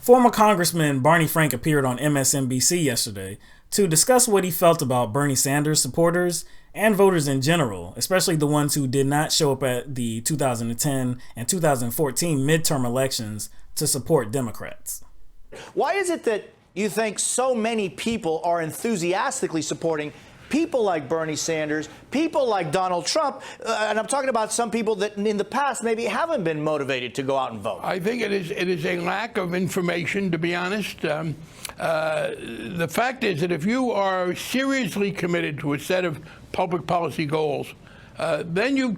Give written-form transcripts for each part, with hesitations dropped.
Former Congressman Barney Frank appeared on MSNBC yesterday to discuss what he felt about Bernie Sanders supporters and voters in general, especially the ones who did not show up at the 2010 and 2014 midterm elections to support Democrats. Why is it that you think so many people are enthusiastically supporting people like Bernie Sanders, people like Donald Trump, and I'm talking about some people that in the past maybe haven't been motivated to go out and vote? I think it is a lack of information, to be honest. The fact is that if you are seriously committed to a set of public policy goals, then you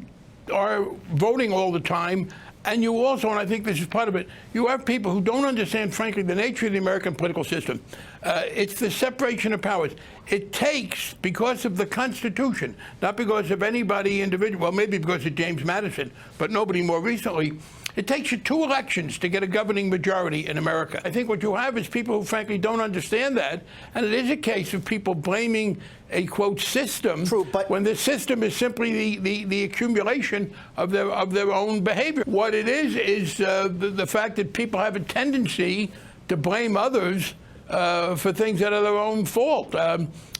are voting all the time. And you also, and I think this is part of it, you have people who don't understand, frankly, the nature of the American political system. It's the separation of powers. It takes, because of the Constitution, not because of anybody individual, well, maybe because of James Madison, but nobody more recently, it takes you 2 elections to get a governing majority in America. I think what you have is people who, frankly, don't understand that. And it is a case of people blaming a, quote, system, when the system is simply the accumulation of their own behavior. What it is the fact that people have a tendency to blame others for things that are their own fault.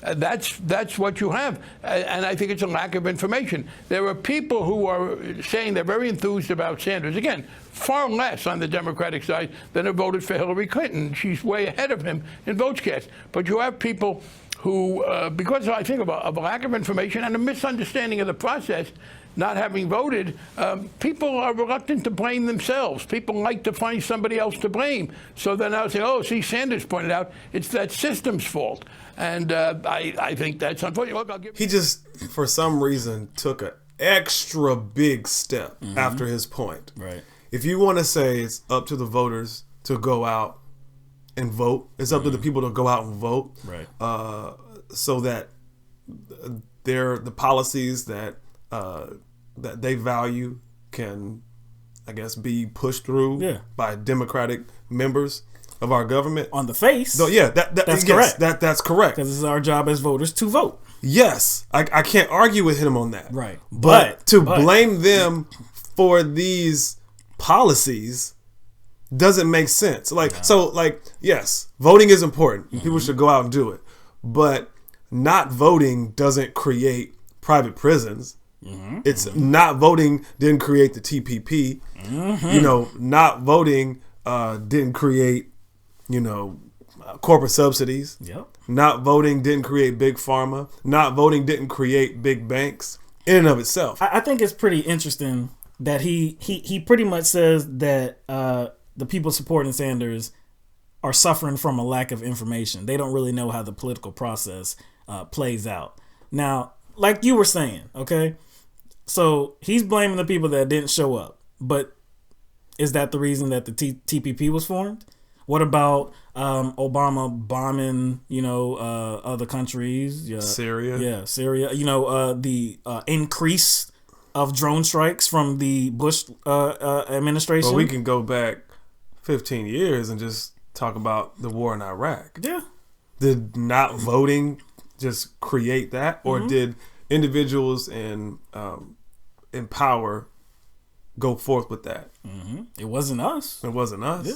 That's what you have. And I think it's a lack of information. There are people who are saying they're very enthused about Sanders. Again, far less on the Democratic side than have voted for Hillary Clinton. She's way ahead of him in votes cast. But you have people who, because I think of a lack of information and a misunderstanding of the process, not having voted, people are reluctant to blame themselves. People like to find somebody else to blame. So they're now saying, oh, see, Sanders pointed out, it's that system's fault. And I think that's unfortunate. Look, he just, for some reason, took an extra big step after his point. Right. If you want to say it's up to the voters to go out and vote, it's up to the people to go out and vote. Right. So that the policies that they value can, I guess, be pushed through by Democratic members of our government. On the face. So, yeah, that's correct. That's correct. Because it's our job as voters to vote. Yes. I can't argue with him on that. Right. But blame them for these policies doesn't make sense. Yes, voting is important. People should go out and do it. But not voting doesn't create private prisons. It's not voting didn't create the TPP. Not voting didn't create, corporate subsidies. Yep. Not voting didn't create big pharma. Not voting didn't create big banks in and of itself. I think it's pretty interesting that he pretty much says that the people supporting Sanders are suffering from a lack of information. They don't really know how the political process plays out. Now, like you were saying, okay? So he's blaming the people that didn't show up. But is that the reason that the TPP was formed? What about Obama bombing, other countries? Syria. Yeah, Syria. The increase of drone strikes from the Bush administration. Well, we can go back 15 years and just talk about the war in Iraq. Yeah. Did not voting just create that? Or did individuals in power go forth with that? It wasn't us. It wasn't us. Yeah.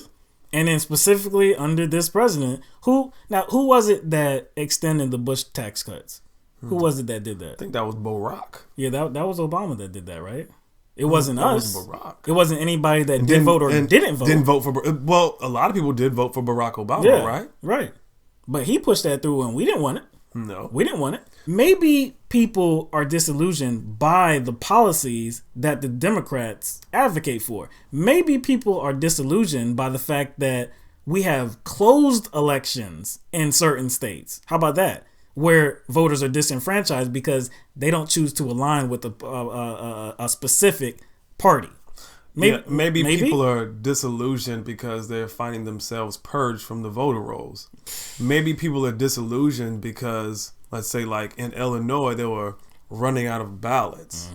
And then specifically under this president, who was it that extended the Bush tax cuts? Who was it that did that? I think that was Barack. Yeah, that was Obama that did that, right? It wasn't us. Was Barack. It wasn't anybody that did vote or didn't vote. Didn't vote for. Well, a lot of people did vote for Barack Obama, right? Right. But he pushed that through, and we didn't want it. No, we didn't want it. Maybe people are disillusioned by the policies that the Democrats advocate for. Maybe people are disillusioned by the fact that we have closed elections in certain states. How about that? Where voters are disenfranchised because they don't choose to align with a specific party. Maybe people are disillusioned because they're finding themselves purged from the voter rolls. Maybe people are disillusioned because, let's say, like in Illinois, they were running out of ballots.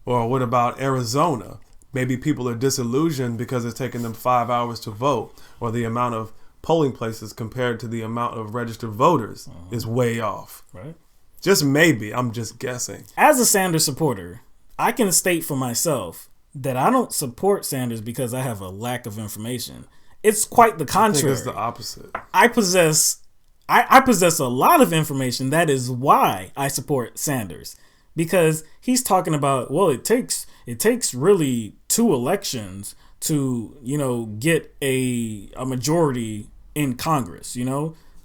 Or what about Arizona? Maybe people are disillusioned because it's taking them 5 hours to vote, or the amount of polling places compared to the amount of registered voters is way off. Right. Just maybe. I'm just guessing. As a Sanders supporter, I can state for myself that I don't support Sanders because I have a lack of information. It's quite the contrary. I think it's the opposite. I possess a lot of information. That is why I support Sanders, because he's talking about, well, it takes really 2 elections to, get a majority in Congress,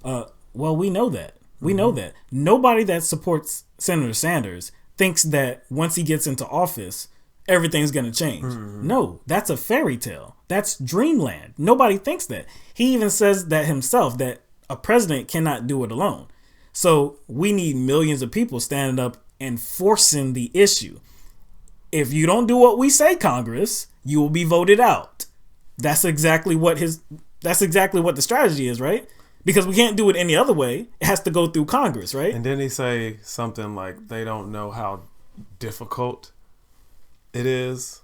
well, we know that. We know that. Nobody that supports Senator Sanders thinks that once he gets into office, everything's going to change. No, that's a fairy tale. That's dreamland. Nobody thinks that. He even says that himself, that a president cannot do it alone. So we need millions of people standing up and forcing the issue. If you don't do what we say, Congress, you will be voted out. That's exactly what the strategy is, right? Because we can't do it any other way. It has to go through Congress, right? And then he say something like they don't know how difficult it is.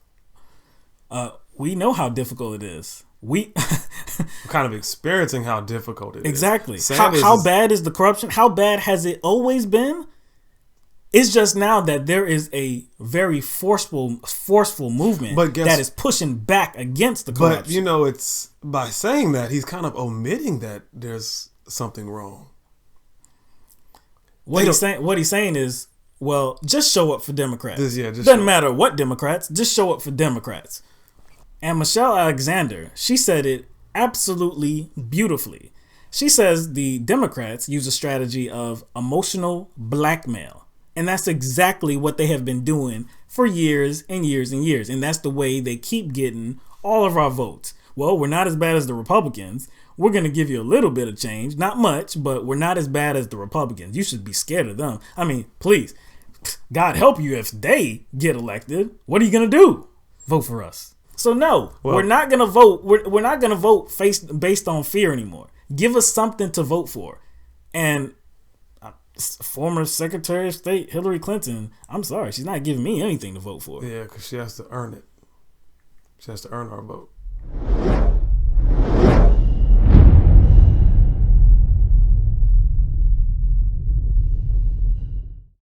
We know how difficult it is. We're kind of experiencing how difficult it exactly. is. Exactly. How bad is the corruption? How bad has it always been? It's just now that there is a very forceful movement that is pushing back against the corruption. But, it's by saying that, he's kind of omitting that there's something wrong. What he's saying is, well, just show up for Democrats. Doesn't matter what Democrats, just show up for Democrats. And Michelle Alexander, she said it absolutely beautifully. She says the Democrats use a strategy of emotional blackmail. And that's exactly what they have been doing for years and years and years. And that's the way they keep getting all of our votes. Well, we're not as bad as the Republicans. We're going to give you a little bit of change. Not much, but we're not as bad as the Republicans. You should be scared of them. I mean, please, God help you if they get elected. What are you going to do? Vote for us. So no, we're not going to vote. We're not going to vote based on fear anymore. Give us something to vote for. And former Secretary of State Hillary Clinton, I'm sorry, she's not giving me anything to vote for. Yeah, because she has to earn it. She has to earn our vote.